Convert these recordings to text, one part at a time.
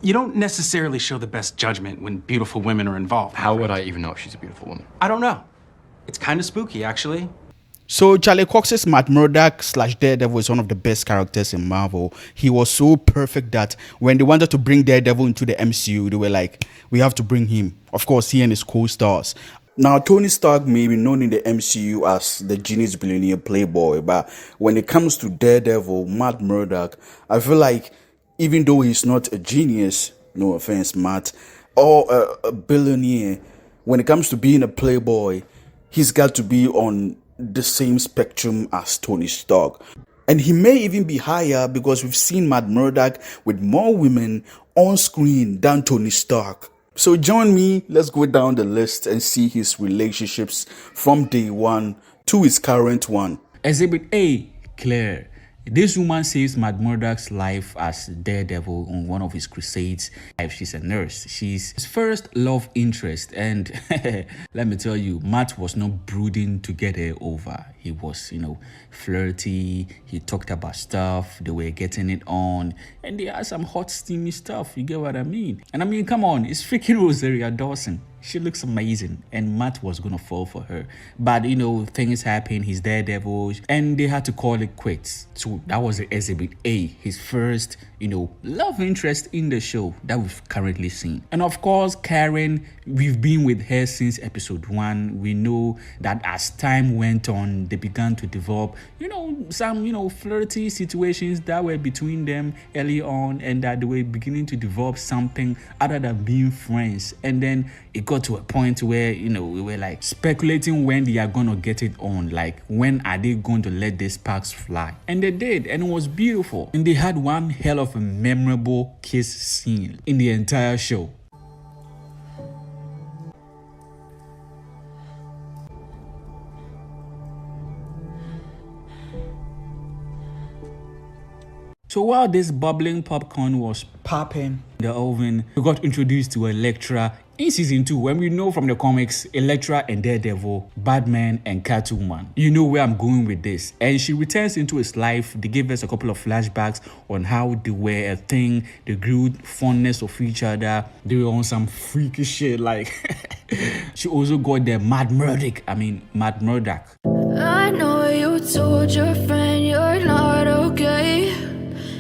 You don't necessarily show the best judgment when beautiful women are involved. How would I even know if she's a beautiful woman? I don't know. It's kind of spooky, actually. So Charlie Cox's Matt Murdock / Daredevil is one of the best characters in Marvel. He was so perfect that when they wanted to bring Daredevil into the MCU, they were like, we have to bring him. Of course, he and his co-stars. Now, Tony Stark may be known in the MCU as the genius billionaire playboy, but when it comes to Daredevil, Matt Murdock, I feel like even though he's not a genius, no offense, Matt, or a billionaire, when it comes to being a playboy, he's got to be on the same spectrum as Tony Stark. And he may even be higher because we've seen Matt Murdock with more women on screen than Tony Stark. So join me, let's go down the list and see his relationships from day one to his current one. Exhibit A, Claire. This woman saves Matt Murdock's life as Daredevil on one of his crusades. She's a nurse. She's his first love interest, and let me tell you, Matt was not brooding to get her over. He was, flirty. He talked about stuff. They were getting it on, and they had some hot, steamy stuff. You get what I mean? And I mean, come on, it's freaking Rosaria Dawson. She looks amazing, and Matt was gonna fall for her. But things happen, he's Daredevil, and they had to call it quits. So that was the Exhibit A, his first, love interest in the show that we've currently seen. And of course, Karen, we've been with her since episode 1. We know that as time went on, they began to develop, some, flirty situations that were between them early on, and that they were beginning to develop something other than being friends. And then it got to a point where, we were like speculating when they are going to get it on. Like, when are they going to let these sparks fly? And they did, and it was beautiful. And they had one hell of a memorable kiss scene in the entire show. So while this bubbling popcorn was popping in the oven, we got introduced to Elektra in season 2, when we know from the comics, Elektra and Daredevil, Batman and Catwoman. You know where I'm going with this. And she returns into his life. They gave us a couple of flashbacks on how they were a thing. They grew fondness of each other. They were on some freaky shit. Like, she also got the Matt Murdock. I know you told your friend you're not okay.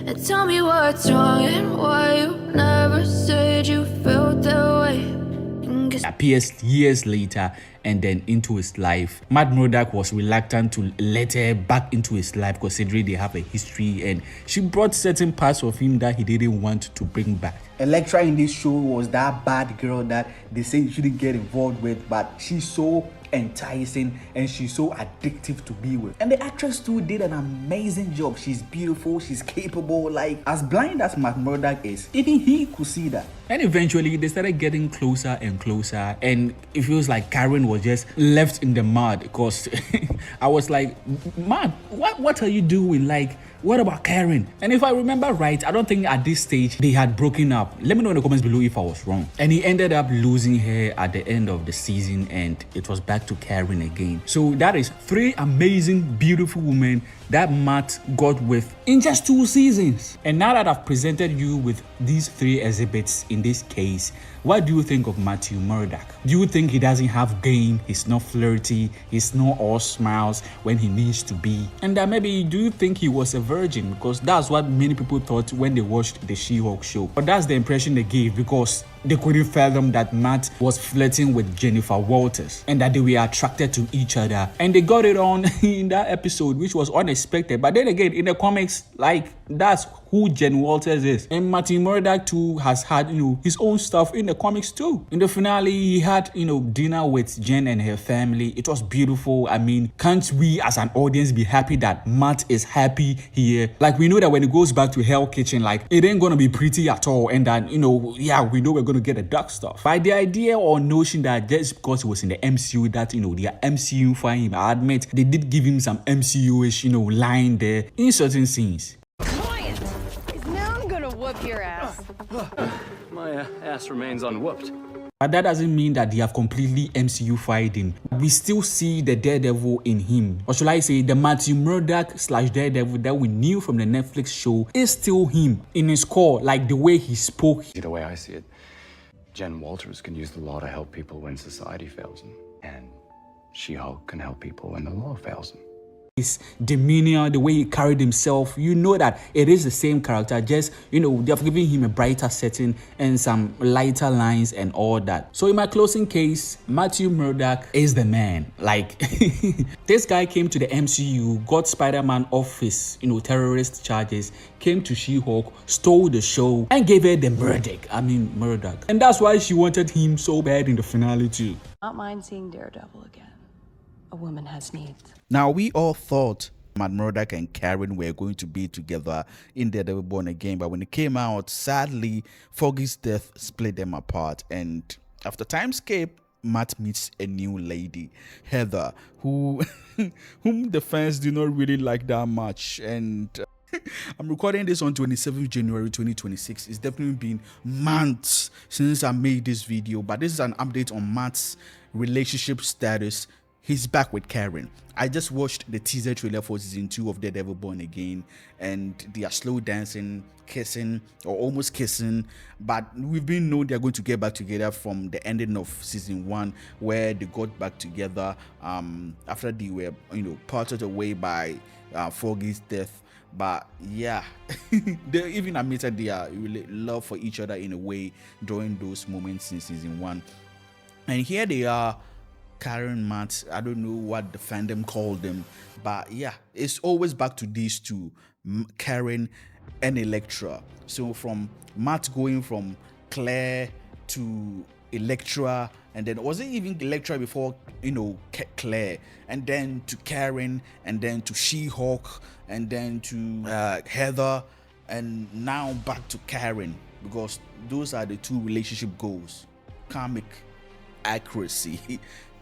And tell me what's wrong and why you never said you felt that way. Appears years later and then into his life. Matt Murdock was reluctant to let her back into his life considering they have a history, and she brought certain parts of him that he didn't want to bring back. Elektra in this show was that bad girl that they say you shouldn't get involved with, but she's so enticing and she's so addictive to be with. And the actress too did an amazing job. She's beautiful, she's capable. Like, as blind as Matt Murdock is, even he could see that. And eventually they started getting closer and closer, and it feels like Karen was just left in the mud because I was like, Matt, what are you doing? Like, what about Karen? And if I remember right, I don't think at this stage they had broken up. Let me know in the comments below if I was wrong. And he ended up losing her at the end of the season, and it was back to Karen again. So that is 3 amazing, beautiful women that Matt got with in just 2 seasons. And now that I've presented you with these 3 exhibits in this case, what do you think of Matthew Murdock? Do you think he doesn't have game? He's not flirty. He's not all smiles when he needs to be. And that maybe do you think he was a virgin? Because that's what many people thought when they watched the She-Hulk show. But that's the impression they gave because they couldn't fathom that Matt was flirting with Jennifer Walters and that they were attracted to each other. And they got it on in that episode, which was unexpected. But then again, in the comics, like, that's who Jen Walters is. And Matthew Murdock too has had, his own stuff in the comics too. In the finale, he had, dinner with Jen and her family. It was beautiful. I mean, can't we as an audience be happy that Matt is happy here? Like, we know that when he goes back to Hell Kitchen, like, it ain't gonna be pretty at all. And that, we know we're going to get the dark stuff. By the idea or notion that just because he was in the MCU that, they are MCU for him, I admit they did give him some MCU-ish, line there in certain scenes. Quiet! Now I'm gonna whoop your ass. My ass remains unwhooped. But that doesn't mean that they have completely MCU-fied him. We still see the Daredevil in him. Or should I say, the Matthew Murdock / Daredevil that we knew from the Netflix show is still him in his core, like the way he spoke. The way I see it, Jen Walters can use the law to help people when society fails them. And She-Hulk can help people when the law fails them. His demeanor, the way he carried himself, you know that it is the same character, just, you know, they've given him a brighter setting and some lighter lines and all that. So in my closing case, Matthew Murdock is the man. Like, this guy came to the MCU, got Spider-Man off his, you know, terrorist charges, came to She-Hulk, stole the show, and gave her the Murdock. And that's why she wanted him so bad in the finale too. Not mind seeing Daredevil again. A woman has needs. Now, we all thought Matt Murdock and Karen were going to be together in Daredevil Born Again, but when it came out, sadly, Foggy's death split them apart. And after Timescape, Matt meets a new lady, Heather, whom the fans do not really like that much. And I'm recording this on 27th January 2026. It's definitely been months since I made this video, but this is an update on Matt's relationship status. He's back with Karen. I just watched the teaser trailer for season 2 of Daredevil Born Again, and they are slow dancing, kissing, or almost kissing. But we've been known they're going to get back together from the ending of season 1, where they got back together after they were, you know, parted away by Foggy's death. But yeah, they even admitted their love for each other in a way during those moments in season 1. And here they are. Karen, Matt, I don't know what the fandom called them, but yeah, it's always back to these two, Karen and Elektra. So from Matt going from Claire to Elektra, and then was it even Elektra before, you know, Claire, and then to Karen, and then to She-Hulk, and then to Heather, and now back to Karen, because those are the two relationship goals, karmic accuracy.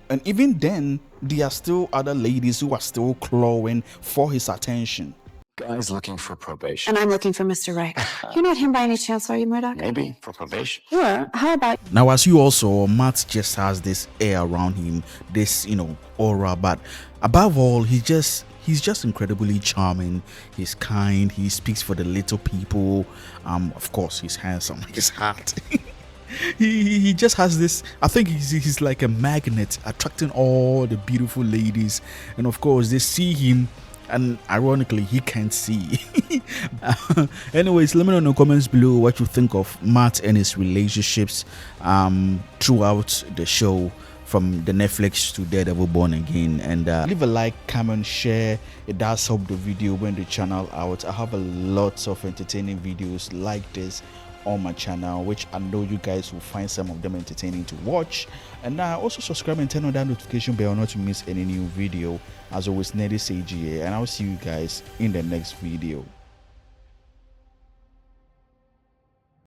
And even then, there are still other ladies who are still clawing for his attention. Guy's looking for probation. And I'm looking for Mr. Right. You're not him by any chance, are you, Murdock? Maybe for probation. Sure. How about... Now, as you all saw, Matt just has this air around him, this, you know, aura. But above all, he's just incredibly charming. He's kind. He speaks for the little people. Of course, he's handsome. He's hot. He just has this, I think he's like a magnet attracting all the beautiful ladies, and of course they see him and ironically he can't see. Anyways, let me know in the comments below what you think of Matt and his relationships throughout the show, from the Netflix to Daredevil Born Again. And leave a like, comment, share. It does help the video when the channel out. I have a lot of entertaining videos like this on my channel, which I know you guys will find some of them entertaining to watch. And also subscribe and turn on that notification bell not to miss any new video. As always, Neddy AGA, and I'll see you guys in the next video.